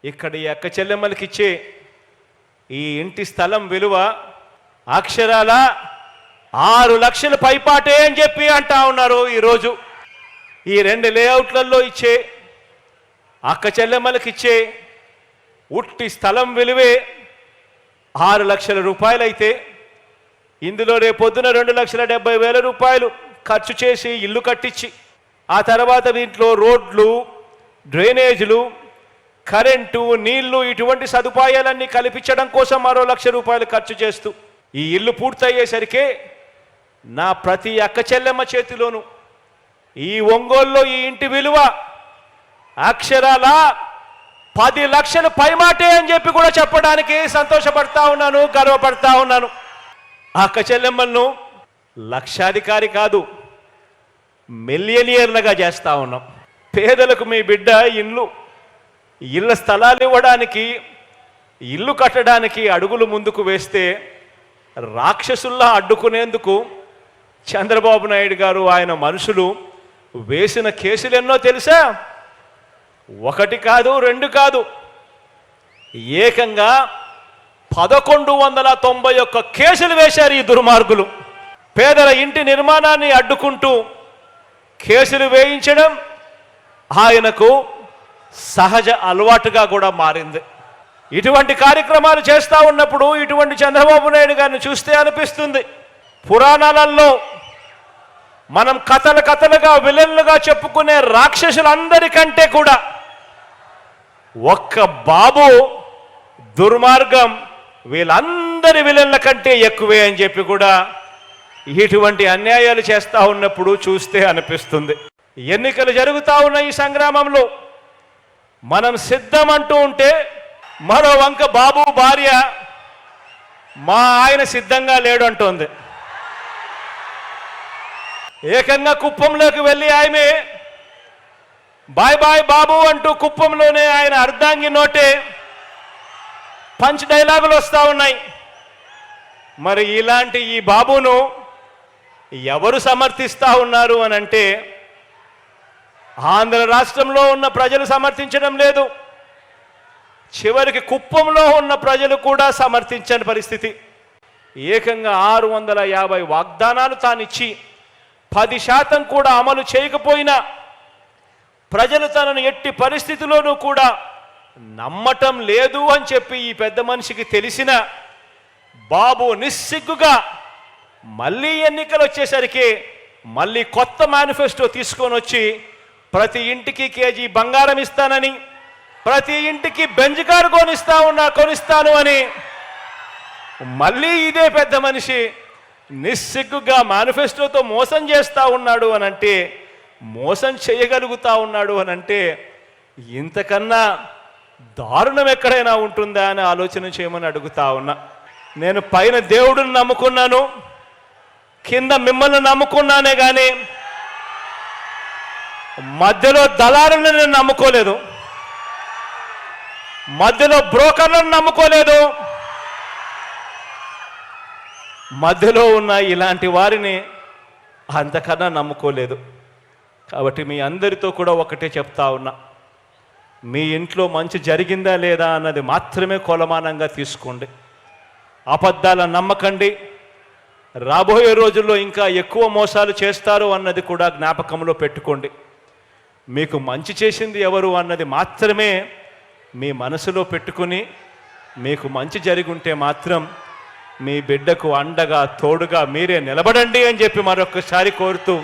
ఇక్కడ ఈ అక్క చెల్లెమ్మలకి ఇచ్చే ఈ ఇంటి స్థలం విలువ అక్షరాల 6 లక్షల పైపాటే అని చెప్పి అంటా ఉన్నారు. ఈరోజు ఈ 2 లేఅవుట్లలో ఇచ్చే అక్క చెల్లెమ్మలకి ఇచ్చే ఉట్టి స్థలం విలువే 6 లక్షల రూపాయలు అయితే ఇందులో రేపొద్దున 2,70,000 రూపాయలు ఖర్చు చేసి ఇల్లు కట్టించి ఆ తర్వాత దీంట్లో రోడ్లు, డ్రైనేజీలు, కరెంటు, నీళ్లు ఇటువంటి సదుపాయాలన్నీ కల్పించడం కోసం మరో 1,00,000 రూపాయలు ఖర్చు చేస్తూ ఈ ఇల్లు పూర్తయ్యేసరికి నా ప్రతి అక్క చెల్లెమ్మ చేతిలోను ఈ ఒంగోలులో ఈ ఇంటి విలువ అక్షరాల 10 లక్షలు పైమాటే అని చెప్పి కూడా చెప్పడానికి సంతోషపడతా ఉన్నాను, గర్వపడతా ఉన్నాను. అక్క చెల్లెమ్మలను లక్షాధికారి కాదు, మిలియనియర్లుగా చేస్తూ ఉన్నాం. పేదలకు మీ బిడ్డ ఇళ్ళ స్థలాలు ఇవ్వడానికి, ఇల్లు కట్టడానికి అడుగులు ముందుకు వేస్తే రాక్షసుల్లా అడ్డుకునేందుకు చంద్రబాబు నాయుడు గారు ఆయన మనుషులు వేసిన కేసులు ఎన్నో తెలుసా? 1 కాదు, 2 కాదు, ఏకంగా 1191 కేసులు వేశారు ఈ దుర్మార్గులు. పేదల ఇంటి నిర్మాణాన్ని అడ్డుకుంటూ కేసులు వేయించడం ఆయనకు సహజ అలవాటుగా కూడా మారింది. ఇటువంటి కార్యక్రమాలు చేస్తూ ఉన్నప్పుడు ఇటువంటి చంద్రబాబు నాయుడు గారిని చూస్తే అనిపిస్తుంది, పురాణాలలో మనం కథలుగా విలన్లుగా చెప్పుకునే రాక్షసులందరికంటే కూడా ఒక్క బాబు దుర్మార్గం వీళ్ళందరి విలన్ల కంటే ఎక్కువే అని చెప్పి కూడా ఇటువంటి అన్యాయాలు చేస్తూ ఉన్నప్పుడు చూస్తే అనిపిస్తుంది. ఎన్నికలు జరుగుతూ ఉన్న ఈ సంగ్రామంలో మనం సిద్ధం అంటూ ఉంటే మరో వంక బాబు భార్య మా ఆయన సిద్ధంగా లేడు అంటోంది. ఏకంగా కుప్పంలోకి వెళ్ళి ఆమె బాయ్ బాయ్ బాబు అంటూ కుప్పంలోనే ఆయన అర్ధాంగి నోటే పంచ్ డైలాగులు వస్తూ ఉన్నాయి. మరి ఇలాంటి ఈ బాబును ఎవరు సమర్థిస్తూ ఉన్నారు అని అంటే ఆంధ్ర రాష్ట్రంలో ఉన్న ప్రజలు సమర్థించడం లేదు, చివరికి కుప్పంలో ఉన్న ప్రజలు కూడా సమర్థించని పరిస్థితి. ఏకంగా 650 వాగ్దానాలు తానిచ్చి 10% కూడా అమలు చేయకపోయినా ప్రజలు తనను ఎట్టి పరిస్థితిలోనూ కూడా నమ్మటం లేదు అని చెప్పి ఈ పెద్ద మనిషికి తెలిసిన బాబు నిస్సిగ్గుగా మళ్ళీ ఎన్నికలు వచ్చేసరికి మళ్ళీ కొత్త మేనిఫెస్టో తీసుకొని వచ్చి ప్రతి ఇంటికి కేజీ బంగారం ఇస్తానని, ప్రతి ఇంటికి బెంజ్ కారు కొనిస్తాను అని మళ్ళీ ఇదే పెద్ద మనిషి నిస్సిగ్గుగా మేనిఫెస్టోతో మోసం చేస్తూ ఉన్నాడు అనంటే, మోసం చేయగలుగుతా ఉన్నాడు అనంటే ఇంతకన్నా దారుణం ఎక్కడైనా ఉంటుందా అని ఆలోచన చేయమని అడుగుతా ఉన్నా. నేను పైన దేవుడిని నమ్ముకున్నాను, కింద మిమ్మల్ని నమ్ముకున్నానే కానీ మధ్యలో దళారులను నేను నమ్ముకోలేదు, మధ్యలో బ్రోకర్లను నమ్ముకోలేదు, మధ్యలో ఉన్న ఇలాంటి వారిని అంతకన్నా నమ్ముకోలేదు. కాబట్టి మీ అందరితో కూడా ఒకటే చెప్తా ఉన్నా, మీ ఇంట్లో మంచి జరిగిందా లేదా అన్నది మాత్రమే కొలమానంగా తీసుకోండి. అబద్ధాల నమ్మకండి. రాబోయే రోజుల్లో ఇంకా ఎక్కువ మోసాలు చేస్తారు అన్నది కూడా జ్ఞాపకంలో పెట్టుకోండి. మీకు మంచి చేసింది ఎవరు అన్నది మాత్రమే మీ మనసులో పెట్టుకుని మీకు మంచి జరిగుంటే మాత్రం మీ బిడ్డకు అండగా తోడుగా మీరే నిలబడండి అని చెప్పి మరొకసారి కోరుతూ